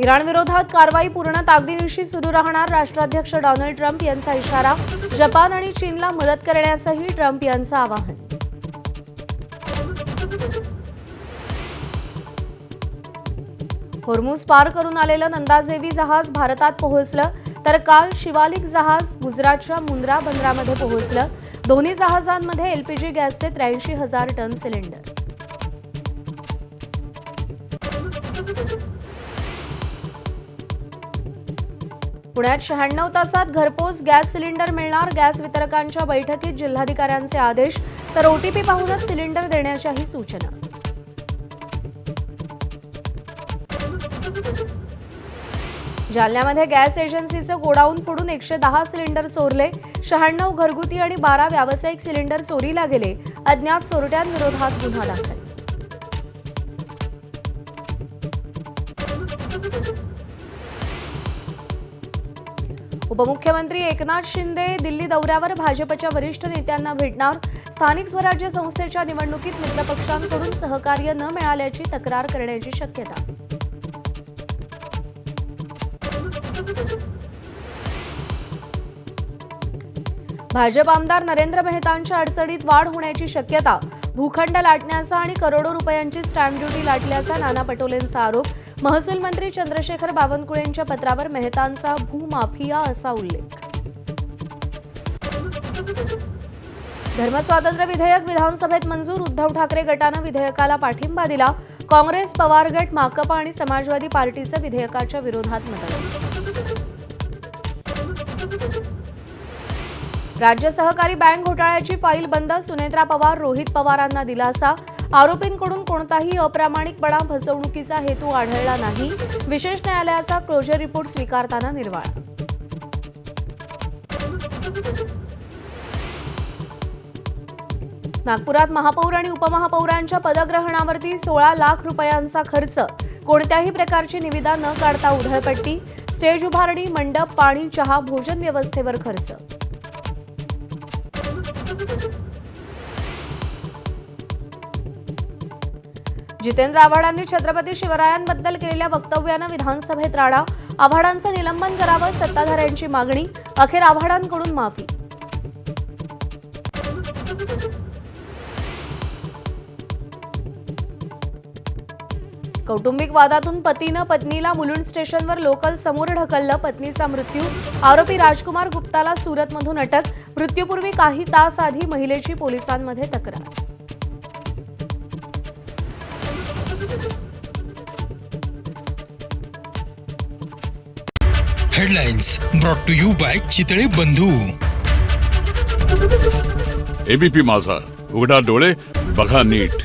Iran विरोधात कारवाई पूर्ण ताकदीनिशी सुरू राहणार, राष्ट्राध्यक्ष डोनाल्ड ट्रम्प यांचा इशारा. जपान आणि चीनला मदत करण्यासही ट्रम्प यांचं आवाहन. होर्मुझ पार करून आलेलं नंदादेवी जहाज भारतात पोहोचलं, तर काल शिवालिक जहाज गुजरातच्या मुंद्रा बंदरामध्ये पोहोचलं. दोन्ही जहाजांमध्ये एलपीजी गॅसचे 83,000 टन सिलेंडर. पुण्यात 96 तासात घरपोच गॅस सिलेंडर मिळणार, गॅस वितरकांच्या बैठकीत जिल्हाधिकाऱ्यांचे आदेश, तर ओटीपी पाहूनच सिलेंडर देण्याच्याही सूचना. जालन्यामध्ये गॅस एजन्सीचं गोडाऊन फोडून 110 सिलेंडर चोरले. 96 घरगुती आणि 12 व्यावसायिक सिलेंडर चोरीला गेले. अज्ञात चोरट्यांविरोधात गुन्हा दाखल. उपमुख्यमंत्री एकनाथ शिंदे दिल्ली दौऱ्यावर भाजपच्या वरिष्ठ नेत्यांना भेटणार. स्थानिक स्वराज्य संस्थेच्या निवडणुकीत मित्रपक्षांकडून सहकार्य न मिळाल्याची तक्रार करण्याची शक्यता. भाजप आमदार नरेंद्र मेहतांच्या अडचणीत वाढ होण्याची शक्यता. भूखंड लाटण्याचा आणि करोडो रुपयांची स्टॅम्प ड्युटी लाटल्याचा नाना पटोलेंचा आरोप. महसूल मंत्री चंद्रशेखर बावनकुळेंच्या पत्रावर मेहतांचा भूमाफिया असा उल्लेख. धर्मस्वातंत्र्य विधेयक विधानसभेत मंजूर. उद्धव ठाकरे गटानं विधेयकाला पाठिंबा दिला. काँग्रेस, पवार गट, माकपा आणि समाजवादी पार्टीचं विधेयकाच्या विरोधात मतदान. राज्य सहकारी बँक घोटाळ्याची फाईल बंद. सुनेत्रा पवार, रोहित पवारांना दिलासा. आरोपींकडून कोणताही अप्रामाणिकपणा, फसवणुकीचा हेतू आढळला नाही. विशेष न्यायालयाचा क्लोजर रिपोर्ट स्वीकारताना निर्वाळा. नागपुरात महापौर आणि उपमहापौरांच्या पदग्रहणावरती 16 लाख रुपयांचा खर्च. कोणत्याही प्रकारची निविदा न काढता उधळपट्टी. स्टेज उभारणी, मंडप, पाणी, चहा, भोजन व्यवस्थेवर खर्च. जितेंद्र आव्हाडांनी छत्रपती शिवरायांबद्दल केलेल्या वक्तव्यानं विधानसभेत राडा. आव्हाडांचं निलंबन करावं, सत्ताधाऱ्यांची मागणी. अखेर आव्हाडांकडून माफी. कौटुंबिक वादातून पतीनं पत्नीला मुलुंड स्टेशनवर लोकल समोर ढकललं. पत्नीचा मृत्यू. आरोपी राजकुमार गुप्ताला सुरतमधून अटक. मृत्यूपूर्वी काही तास आधी महिलेची पोलिसांमध्ये तक्रार. Headlines brought to you by Chitale Bandhu. ABP माझा, उघडा डोळे बघा नीट.